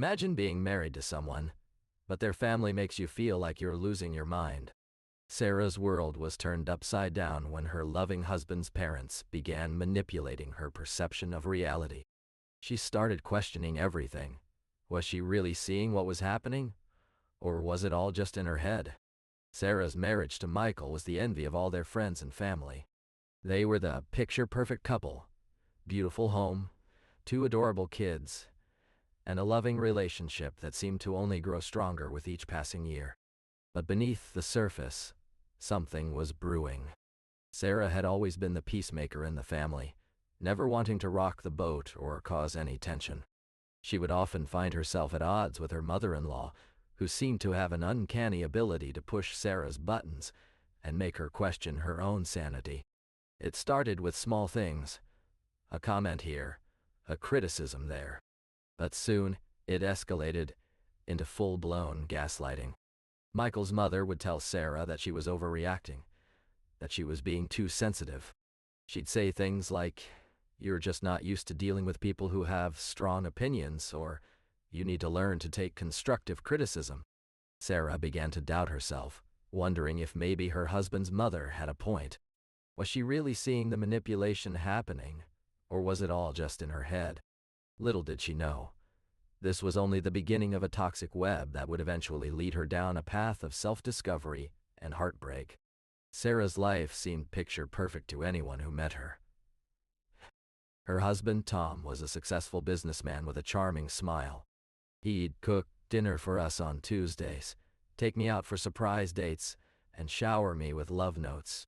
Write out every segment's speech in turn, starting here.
Imagine being married to someone, but their family makes you feel like you're losing your mind. Sarah's world was turned upside down when her loving husband's parents began manipulating her perception of reality. She started questioning everything. Was she really seeing what was happening? Or was it all just in her head? Sarah's marriage to Michael was the envy of all their friends and family. They were the picture-perfect couple. Beautiful home, 2 adorable kids, and a loving relationship that seemed to only grow stronger with each passing year. But beneath the surface, something was brewing. Sarah had always been the peacemaker in the family, never wanting to rock the boat or cause any tension. She would often find herself at odds with her mother-in-law, who seemed to have an uncanny ability to push Sarah's buttons and make her question her own sanity. It started with small things, a comment here, a criticism there. But soon, it escalated into full-blown gaslighting. Michael's mother would tell Sarah that she was overreacting, that she was being too sensitive. She'd say things like, "You're just not used to dealing with people who have strong opinions," or "You need to learn to take constructive criticism." Sarah began to doubt herself, wondering if maybe her husband's mother had a point. Was she really seeing the manipulation happening, or was it all just in her head? Little did she know, this was only the beginning of a toxic web that would eventually lead her down a path of self-discovery and heartbreak. Sarah's life seemed picture-perfect to anyone who met her. Her husband, Tom, was a successful businessman with a charming smile. He'd cook dinner for us on Tuesdays, take me out for surprise dates, and shower me with love notes.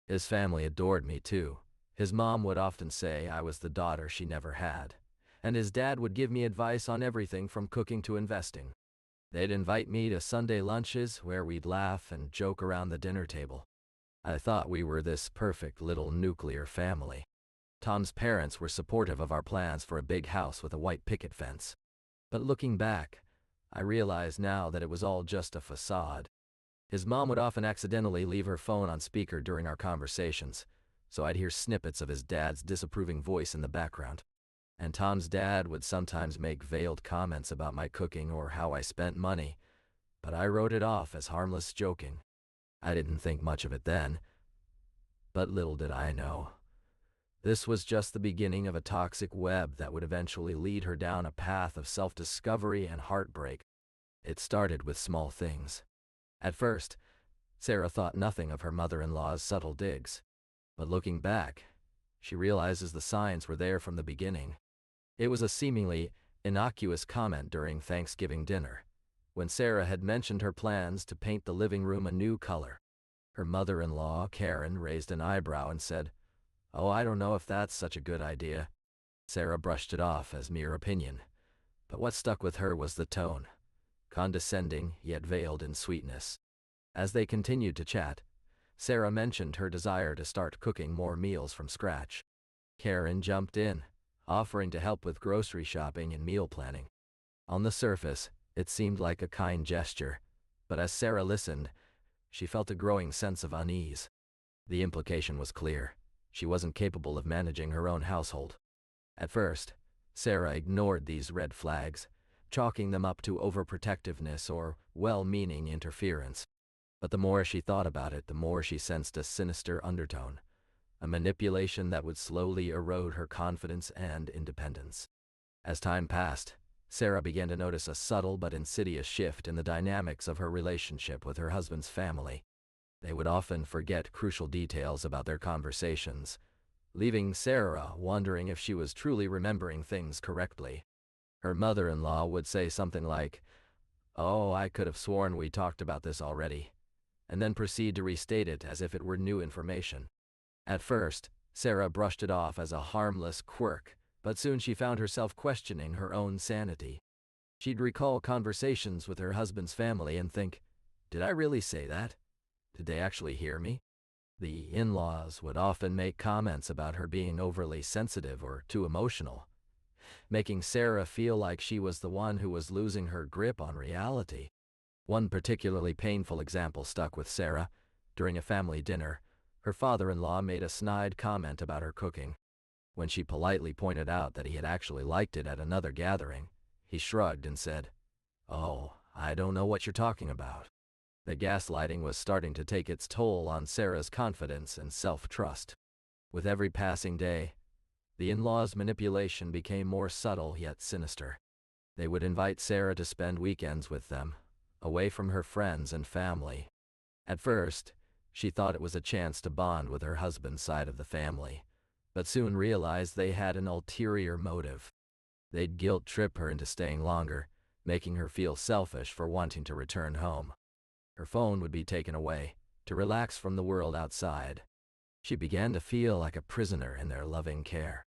His family adored me too. His mom would often say I was the daughter she never had, and his dad would give me advice on everything from cooking to investing. They'd invite me to Sunday lunches where we'd laugh and joke around the dinner table. I thought we were this perfect little nuclear family. Tom's parents were supportive of our plans for a big house with a white picket fence. But looking back, I realize now that it was all just a facade. His mom would often accidentally leave her phone on speaker during our conversations, so I'd hear snippets of his dad's disapproving voice in the background. And Tom's dad would sometimes make veiled comments about my cooking or how I spent money, but I wrote it off as harmless joking. I didn't think much of it then, but little did I know. This was just the beginning of a toxic web that would eventually lead her down a path of self-discovery and heartbreak. It started with small things. At first, Sarah thought nothing of her mother-in-law's subtle digs. But looking back, she realizes the signs were there from the beginning. It was a seemingly innocuous comment during Thanksgiving dinner, when Sarah had mentioned her plans to paint the living room a new color. Her mother-in-law, Karen, raised an eyebrow and said, "Oh, I don't know if that's such a good idea." Sarah brushed it off as mere opinion, but what stuck with her was the tone, condescending yet veiled in sweetness. As they continued to chat, Sarah mentioned her desire to start cooking more meals from scratch. Karen jumped in, offering to help with grocery shopping and meal planning. On the surface, it seemed like a kind gesture, but as Sarah listened, she felt a growing sense of unease. The implication was clear. She wasn't capable of managing her own household. At first, Sarah ignored these red flags, chalking them up to overprotectiveness or well-meaning interference. But the more she thought about it, the more she sensed a sinister undertone, a manipulation that would slowly erode her confidence and independence. As time passed, Sarah began to notice a subtle but insidious shift in the dynamics of her relationship with her husband's family. They would often forget crucial details about their conversations, leaving Sarah wondering if she was truly remembering things correctly. Her mother-in-law would say something like, "Oh, I could have sworn we talked about this already," and then proceed to restate it as if it were new information. At first, Sarah brushed it off as a harmless quirk, but soon she found herself questioning her own sanity. She'd recall conversations with her husband's family and think, "Did I really say that? Did they actually hear me?" The in-laws would often make comments about her being overly sensitive or too emotional, making Sarah feel like she was the one who was losing her grip on reality. One particularly painful example stuck with Sarah. During a family dinner, her father-in-law made a snide comment about her cooking. When she politely pointed out that he had actually liked it at another gathering, He shrugged and said, "Oh, I don't know what you're talking about." The gaslighting was starting to take its toll on Sarah's confidence and self-trust. With every passing day, the in-laws' manipulation became more subtle yet sinister. They would invite Sarah to spend weekends with them, away from her friends and family. At first, she thought it was a chance to bond with her husband's side of the family, but soon realized they had an ulterior motive. They'd guilt-trip her into staying longer, making her feel selfish for wanting to return home. Her phone would be taken away, to relax from the world outside. She began to feel like a prisoner in their loving care.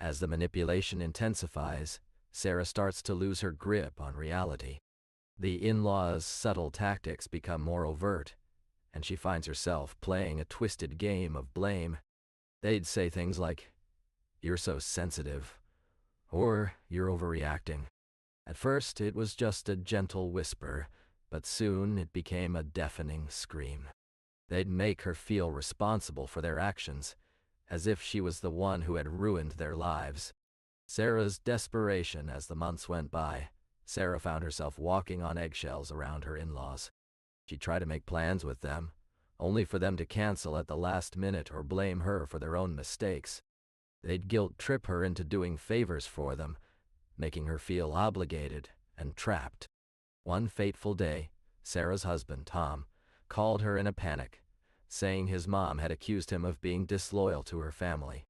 As the manipulation intensifies, Sarah starts to lose her grip on reality. The in-laws' subtle tactics become more overt, and she finds herself playing a twisted game of blame. They'd say things like, "You're so sensitive," or "You're overreacting." At first, it was just a gentle whisper, but soon it became a deafening scream. They'd make her feel responsible for their actions, as if she was the one who had ruined their lives. Sarah's desperation as the months went by, Sarah found herself walking on eggshells around her in-laws. She tried to make plans with them, only for them to cancel at the last minute or blame her for their own mistakes. They'd guilt-trip her into doing favors for them, making her feel obligated and trapped. One fateful day, Sarah's husband, Tom, called her in a panic, saying his mom had accused him of being disloyal to her family.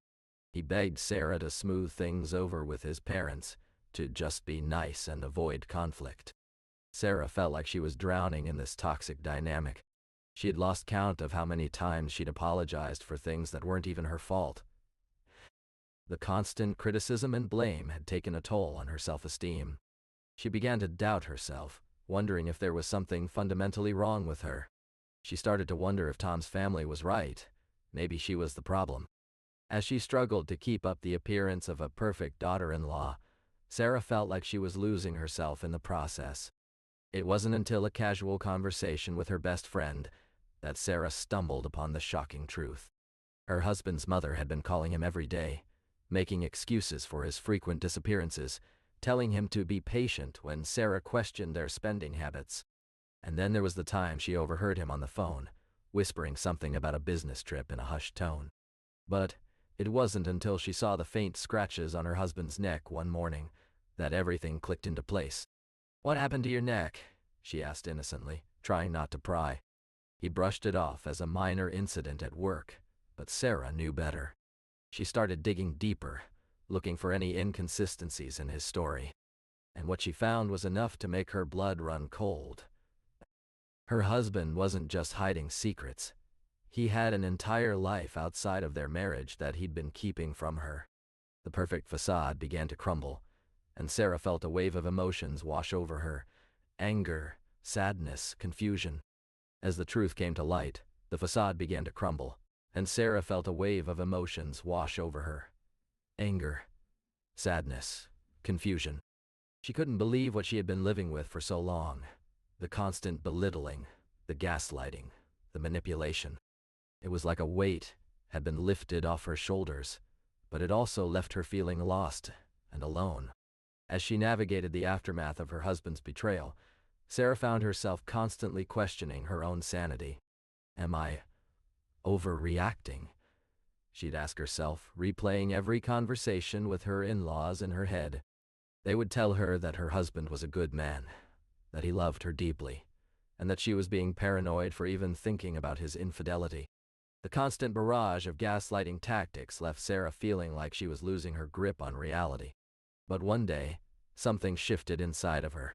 He begged Sarah to smooth things over with his parents, to just be nice and avoid conflict. Sarah felt like she was drowning in this toxic dynamic. She had lost count of how many times she'd apologized for things that weren't even her fault. The constant criticism and blame had taken a toll on her self-esteem. She began to doubt herself, wondering if there was something fundamentally wrong with her. She started to wonder if Tom's family was right. Maybe she was the problem. As she struggled to keep up the appearance of a perfect daughter-in-law, Sarah felt like she was losing herself in the process. It wasn't until a casual conversation with her best friend that Sarah stumbled upon the shocking truth. Her husband's mother had been calling him every day, making excuses for his frequent disappearances, telling him to be patient when Sarah questioned their spending habits. And then there was the time she overheard him on the phone, whispering something about a business trip in a hushed tone. But it wasn't until she saw the faint scratches on her husband's neck one morning that everything clicked into place. "What happened to your neck?" she asked innocently, trying not to pry. He brushed it off as a minor incident at work, but Sarah knew better. She started digging deeper, looking for any inconsistencies in his story. And what she found was enough to make her blood run cold. Her husband wasn't just hiding secrets. He had an entire life outside of their marriage that he'd been keeping from her. The perfect facade began to crumble, and Sarah felt a wave of emotions wash over her: anger, sadness, confusion. As the truth came to light, the facade began to crumble, and Sarah felt a wave of emotions wash over her: anger, sadness, confusion. She couldn't believe what she had been living with for so long. The constant belittling, the gaslighting, the manipulation. It was like a weight had been lifted off her shoulders, but it also left her feeling lost and alone. As she navigated the aftermath of her husband's betrayal, Sarah found herself constantly questioning her own sanity. "Am I overreacting?" she'd ask herself, replaying every conversation with her in-laws in her head. They would tell her that her husband was a good man, that he loved her deeply, and that she was being paranoid for even thinking about his infidelity. The constant barrage of gaslighting tactics left Sarah feeling like she was losing her grip on reality. But one day, something shifted inside of her.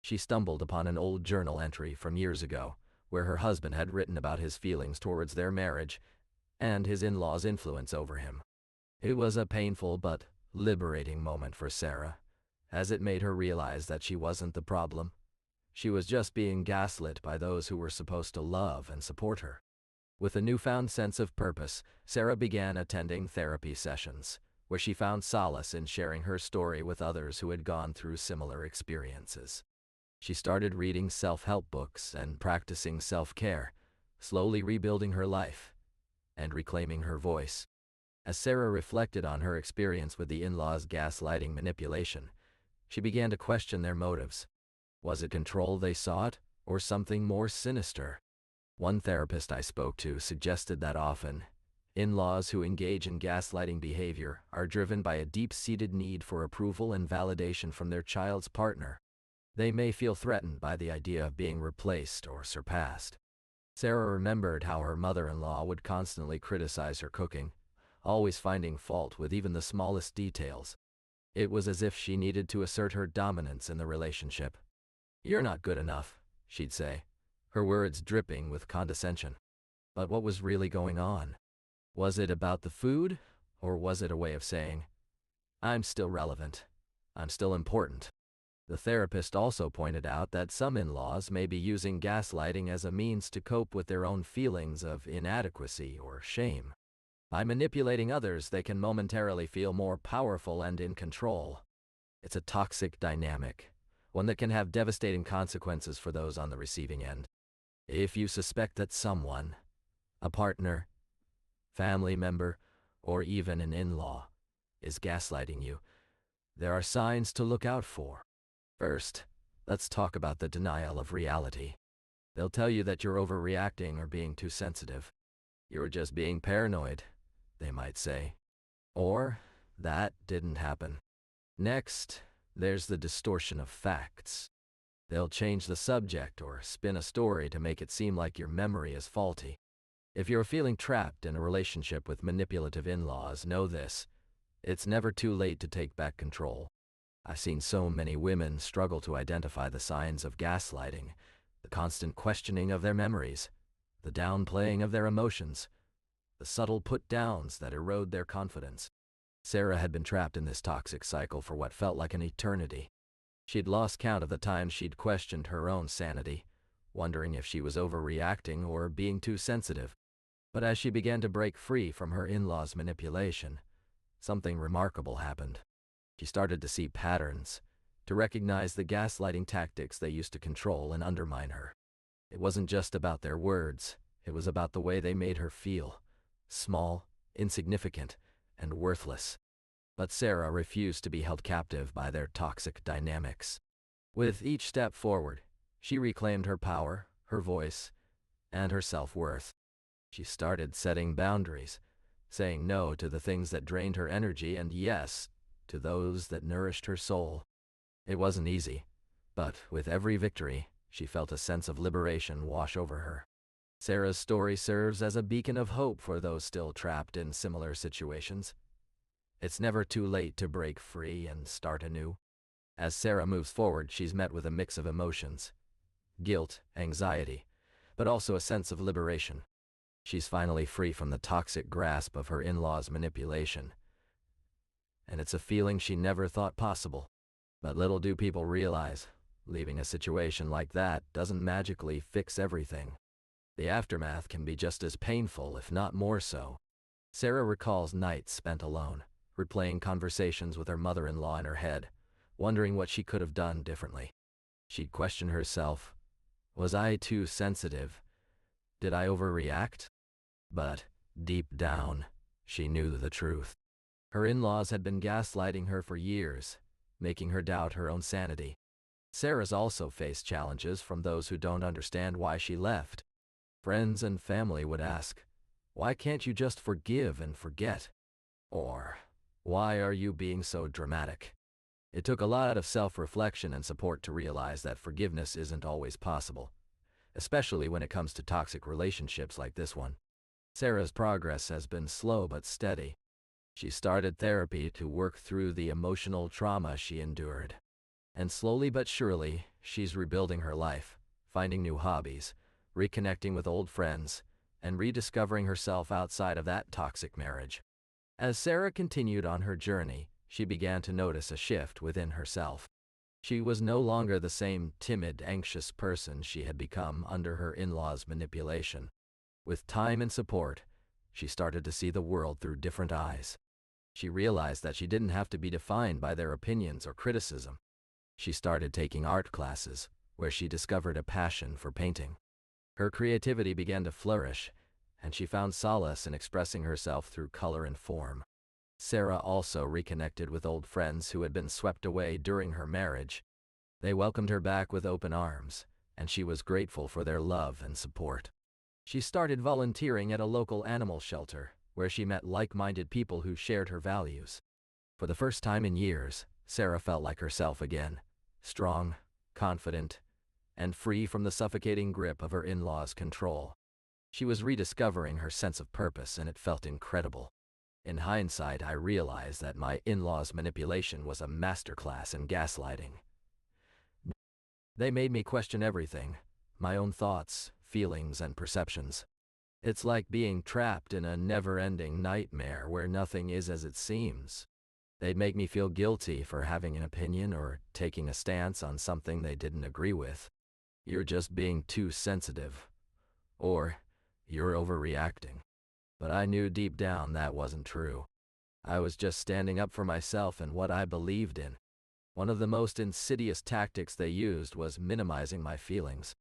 She stumbled upon an old journal entry from years ago, where her husband had written about his feelings towards their marriage and his in-laws' influence over him. It was a painful but liberating moment for Sarah, as it made her realize that she wasn't the problem. She was just being gaslit by those who were supposed to love and support her. With a newfound sense of purpose, Sarah began attending therapy sessions, where she found solace in sharing her story with others who had gone through similar experiences. She started reading self-help books and practicing self-care, slowly rebuilding her life and reclaiming her voice. As Sarah reflected on her experience with the in-laws' gaslighting manipulation, she began to question their motives. Was it control they sought, or something more sinister? One therapist I spoke to suggested that often, in-laws who engage in gaslighting behavior are driven by a deep-seated need for approval and validation from their child's partner. They may feel threatened by the idea of being replaced or surpassed. Sarah remembered how her mother-in-law would constantly criticize her cooking, always finding fault with even the smallest details. It was as if she needed to assert her dominance in the relationship. "You're not good enough," she'd say, her words dripping with condescension. But what was really going on? Was it about the food, or was it a way of saying, "I'm still relevant. I'm still important"? The therapist also pointed out that some in-laws may be using gaslighting as a means to cope with their own feelings of inadequacy or shame. By manipulating others, they can momentarily feel more powerful and in control. It's a toxic dynamic, one that can have devastating consequences for those on the receiving end. If you suspect that someone, a partner, family member, or even an in-law, is gaslighting you, there are signs to look out for. First, let's talk about the denial of reality. They'll tell you that you're overreacting or being too sensitive. You're just being paranoid, they might say. Or, that didn't happen. Next, there's the distortion of facts. They'll change the subject or spin a story to make it seem like your memory is faulty. If you're feeling trapped in a relationship with manipulative in-laws, know this: it's never too late to take back control. I've seen so many women struggle to identify the signs of gaslighting, the constant questioning of their memories, the downplaying of their emotions, the subtle put-downs that erode their confidence. Sarah had been trapped in this toxic cycle for what felt like an eternity. She'd lost count of the times she'd questioned her own sanity, wondering if she was overreacting or being too sensitive. But as she began to break free from her in-laws' manipulation, something remarkable happened. She started to see patterns, to recognize the gaslighting tactics they used to control and undermine her. It wasn't just about their words, it was about the way they made her feel, small, insignificant, and worthless. But Sarah refused to be held captive by their toxic dynamics. With each step forward, she reclaimed her power, her voice, and her self-worth. She started setting boundaries, saying no to the things that drained her energy and yes to those that nourished her soul. It wasn't easy, but with every victory, she felt a sense of liberation wash over her. Sarah's story serves as a beacon of hope for those still trapped in similar situations. It's never too late to break free and start anew. As Sarah moves forward, she's met with a mix of emotions: guilt, anxiety, but also a sense of liberation. She's finally free from the toxic grasp of her in-laws' manipulation, and it's a feeling she never thought possible. But little do people realize, leaving a situation like that doesn't magically fix everything. The aftermath can be just as painful, if not more so. Sarah recalls nights spent alone, replaying conversations with her mother-in-law in her head, wondering what she could have done differently. She'd question herself: was I too sensitive? Did I overreact? But, deep down, she knew the truth. Her in-laws had been gaslighting her for years, making her doubt her own sanity. Sarah's also faced challenges from those who don't understand why she left. Friends and family would ask, "Why can't you just forgive and forget?" Or, "Why are you being so dramatic?" It took a lot of self-reflection and support to realize that forgiveness isn't always possible, especially when it comes to toxic relationships like this one. Sarah's progress has been slow but steady. She started therapy to work through the emotional trauma she endured. And slowly but surely, she's rebuilding her life, finding new hobbies, reconnecting with old friends, and rediscovering herself outside of that toxic marriage. As Sarah continued on her journey, she began to notice a shift within herself. She was no longer the same timid, anxious person she had become under her in-laws' manipulation. With time and support, she started to see the world through different eyes. She realized that she didn't have to be defined by their opinions or criticism. She started taking art classes, where she discovered a passion for painting. Her creativity began to flourish, and she found solace in expressing herself through color and form. Sarah also reconnected with old friends who had been swept away during her marriage. They welcomed her back with open arms, and she was grateful for their love and support. She started volunteering at a local animal shelter, where she met like-minded people who shared her values. For the first time in years, Sarah felt like herself again, strong, confident, and free from the suffocating grip of her in-laws' control. She was rediscovering her sense of purpose, and it felt incredible. In hindsight, I realized that my in-laws' manipulation was a masterclass in gaslighting. They made me question everything, my own thoughts, feelings, and perceptions. It's like being trapped in a never-ending nightmare where nothing is as it seems. They'd make me feel guilty for having an opinion or taking a stance on something they didn't agree with. You're just being too sensitive. Or, you're overreacting. But I knew deep down that wasn't true. I was just standing up for myself and what I believed in. One of the most insidious tactics they used was minimizing my feelings.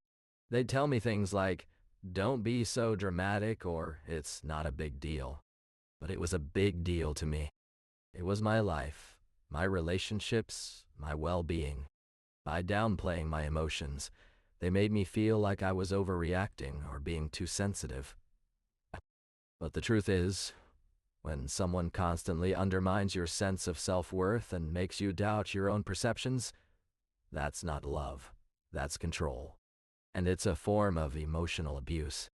They'd tell me things like, "Don't be so dramatic," or "It's not a big deal." But it was a big deal to me. It was my life, my relationships, my well-being. By downplaying my emotions, they made me feel like I was overreacting or being too sensitive. But the truth is, when someone constantly undermines your sense of self-worth and makes you doubt your own perceptions, that's not love, that's control. And it's a form of emotional abuse.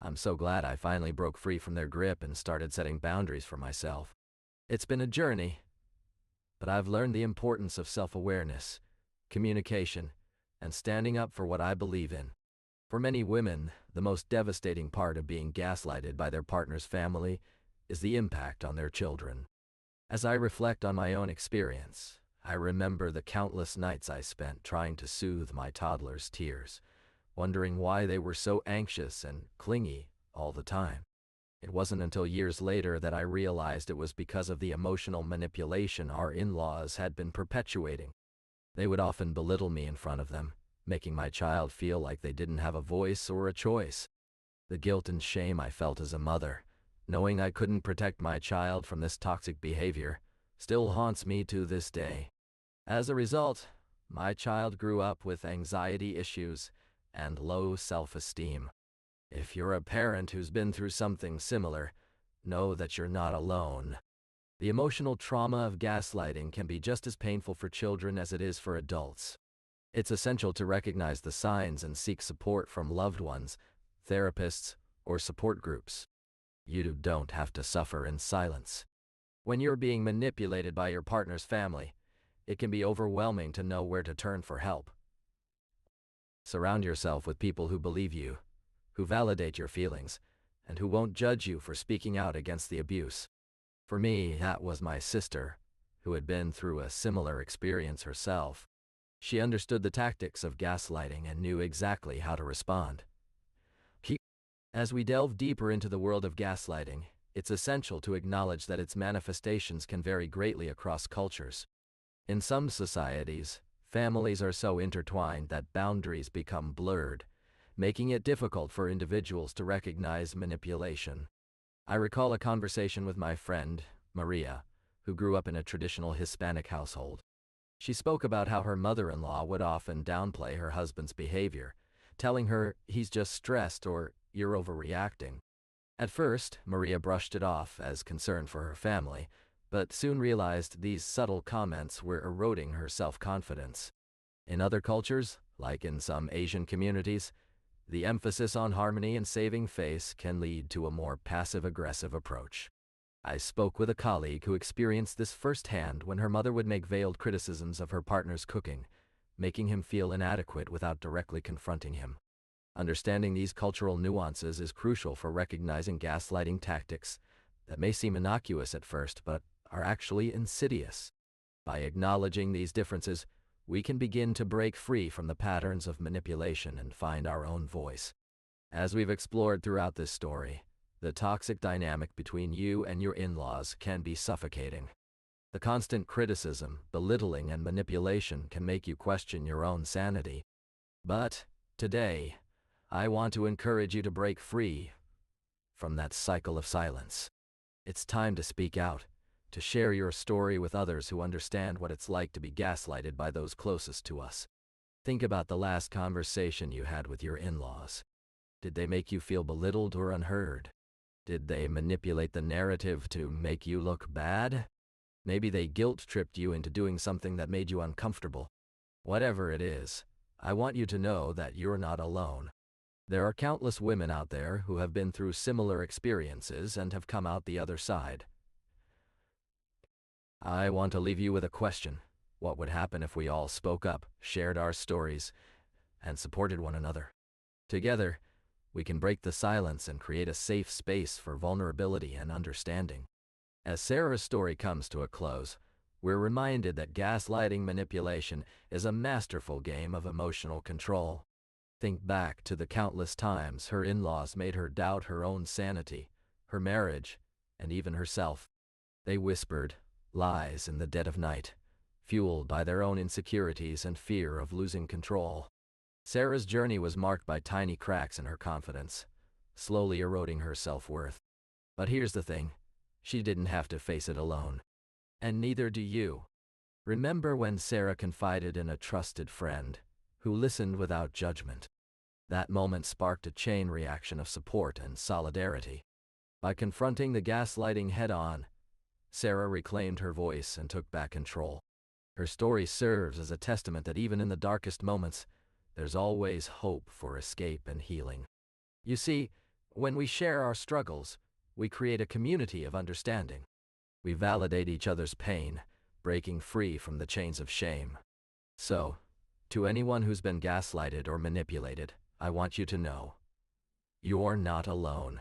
I'm so glad I finally broke free from their grip and started setting boundaries for myself. It's been a journey, but I've learned the importance of self-awareness, communication, and standing up for what I believe in. For many women, the most devastating part of being gaslighted by their partner's family is the impact on their children. As I reflect on my own experience, I remember the countless nights I spent trying to soothe my toddler's tears, wondering why they were so anxious and clingy all the time. It wasn't until years later that I realized it was because of the emotional manipulation our in-laws had been perpetuating. They would often belittle me in front of them, making my child feel like they didn't have a voice or a choice. The guilt and shame I felt as a mother, knowing I couldn't protect my child from this toxic behavior, still haunts me to this day. As a result, my child grew up with anxiety issues and low self-esteem. If you're a parent who's been through something similar, know that you're not alone. The emotional trauma of gaslighting can be just as painful for children as it is for adults. It's essential to recognize the signs and seek support from loved ones, therapists, or support groups. You don't have to suffer in silence. When you're being manipulated by your partner's family, it can be overwhelming to know where to turn for help. Surround yourself with people who believe you, who validate your feelings, and who won't judge you for speaking out against the abuse. For me, that was my sister, who had been through a similar experience herself. She understood the tactics of gaslighting and knew exactly how to respond. As we delve deeper into the world of gaslighting, it's essential to acknowledge that its manifestations can vary greatly across cultures. In some societies, families are so intertwined that boundaries become blurred, making it difficult for individuals to recognize manipulation. I recall a conversation with my friend, Maria, who grew up in a traditional Hispanic household. She spoke about how her mother-in-law would often downplay her husband's behavior, telling her, "He's just stressed," or "You're overreacting." At first, Maria brushed it off as concern for her family, but soon realized these subtle comments were eroding her self-confidence. In other cultures, like in some Asian communities, the emphasis on harmony and saving face can lead to a more passive-aggressive approach. I spoke with a colleague who experienced this firsthand when her mother would make veiled criticisms of her partner's cooking, making him feel inadequate without directly confronting him. Understanding these cultural nuances is crucial for recognizing gaslighting tactics that may seem innocuous at first but are actually insidious. By acknowledging these differences, we can begin to break free from the patterns of manipulation and find our own voice. As we've explored throughout this story, the toxic dynamic between you and your in-laws can be suffocating. The constant criticism, belittling, and manipulation can make you question your own sanity. But today, I want to encourage you to break free from that cycle of silence. It's time to speak out, to share your story with others who understand what it's like to be gaslighted by those closest to us. Think about the last conversation you had with your in-laws. Did they make you feel belittled or unheard? Did they manipulate the narrative to make you look bad? Maybe they guilt-tripped you into doing something that made you uncomfortable. Whatever it is, I want you to know that you're not alone. There are countless women out there who have been through similar experiences and have come out the other side. I want to leave you with a question. What would happen if we all spoke up, shared our stories, and supported one another? Together, we can break the silence and create a safe space for vulnerability and understanding. As Sarah's story comes to a close, we're reminded that gaslighting manipulation is a masterful game of emotional control. Think back to the countless times her in-laws made her doubt her own sanity, her marriage, and even herself. They whispered lies in the dead of night, fueled by their own insecurities and fear of losing control. Sarah's journey was marked by tiny cracks in her confidence, slowly eroding her self-worth. But here's the thing, she didn't have to face it alone. And neither do you. Remember when Sarah confided in a trusted friend, who listened without judgment? That moment sparked a chain reaction of support and solidarity. By confronting the gaslighting head-on, Sarah reclaimed her voice and took back control. Her story serves as a testament that even in the darkest moments, there's always hope for escape and healing. You see, when we share our struggles, we create a community of understanding. We validate each other's pain, breaking free from the chains of shame. So, to anyone who's been gaslighted or manipulated, I want you to know, you're not alone.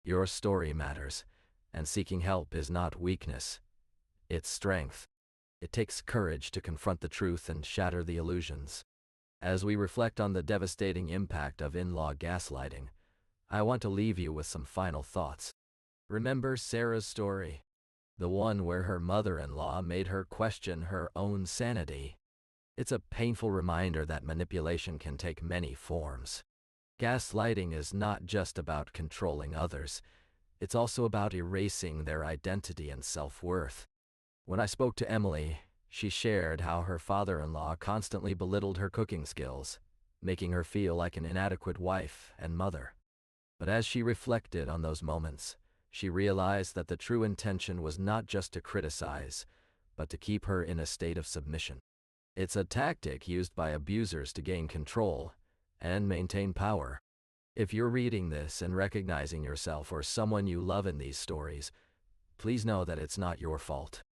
Your story matters, and seeking help is not weakness, it's strength. It takes courage to confront the truth and shatter the illusions. As we reflect on the devastating impact of in-law gaslighting, I want to leave you with some final thoughts. Remember Sarah's story, the one where her mother-in-law made her question her own sanity. It's a painful reminder that manipulation can take many forms. Gaslighting is not just about controlling others, it's also about erasing their identity and self-worth. When I spoke to Emily, she shared how her father-in-law constantly belittled her cooking skills, making her feel like an inadequate wife and mother. But as she reflected on those moments, she realized that the true intention was not just to criticize, but to keep her in a state of submission. It's a tactic used by abusers to gain control and maintain power. If you're reading this and recognizing yourself or someone you love in these stories, please know that it's not your fault.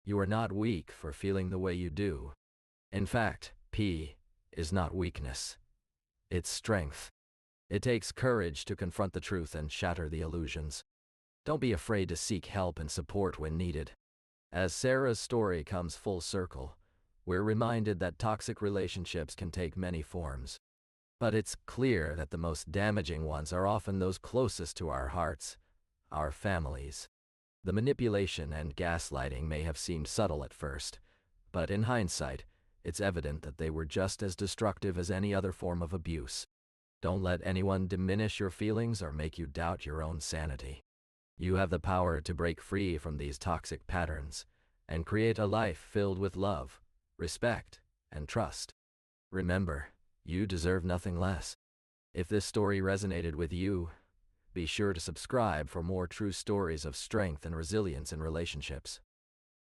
You are not weak for feeling the way you do. In fact, P is not weakness. It's strength. It takes courage to confront the truth and shatter the illusions. Don't be afraid to seek help and support when needed. As Sarah's story comes full circle, we're reminded that toxic relationships can take many forms. But it's clear that the most damaging ones are often those closest to our hearts, our families. The manipulation and gaslighting may have seemed subtle at first, but in hindsight, it's evident that they were just as destructive as any other form of abuse. Don't let anyone diminish your feelings or make you doubt your own sanity. You have the power to break free from these toxic patterns and create a life filled with love, respect, and trust. Remember, you deserve nothing less. If this story resonated with you, be sure to subscribe for more true stories of strength and resilience in relationships.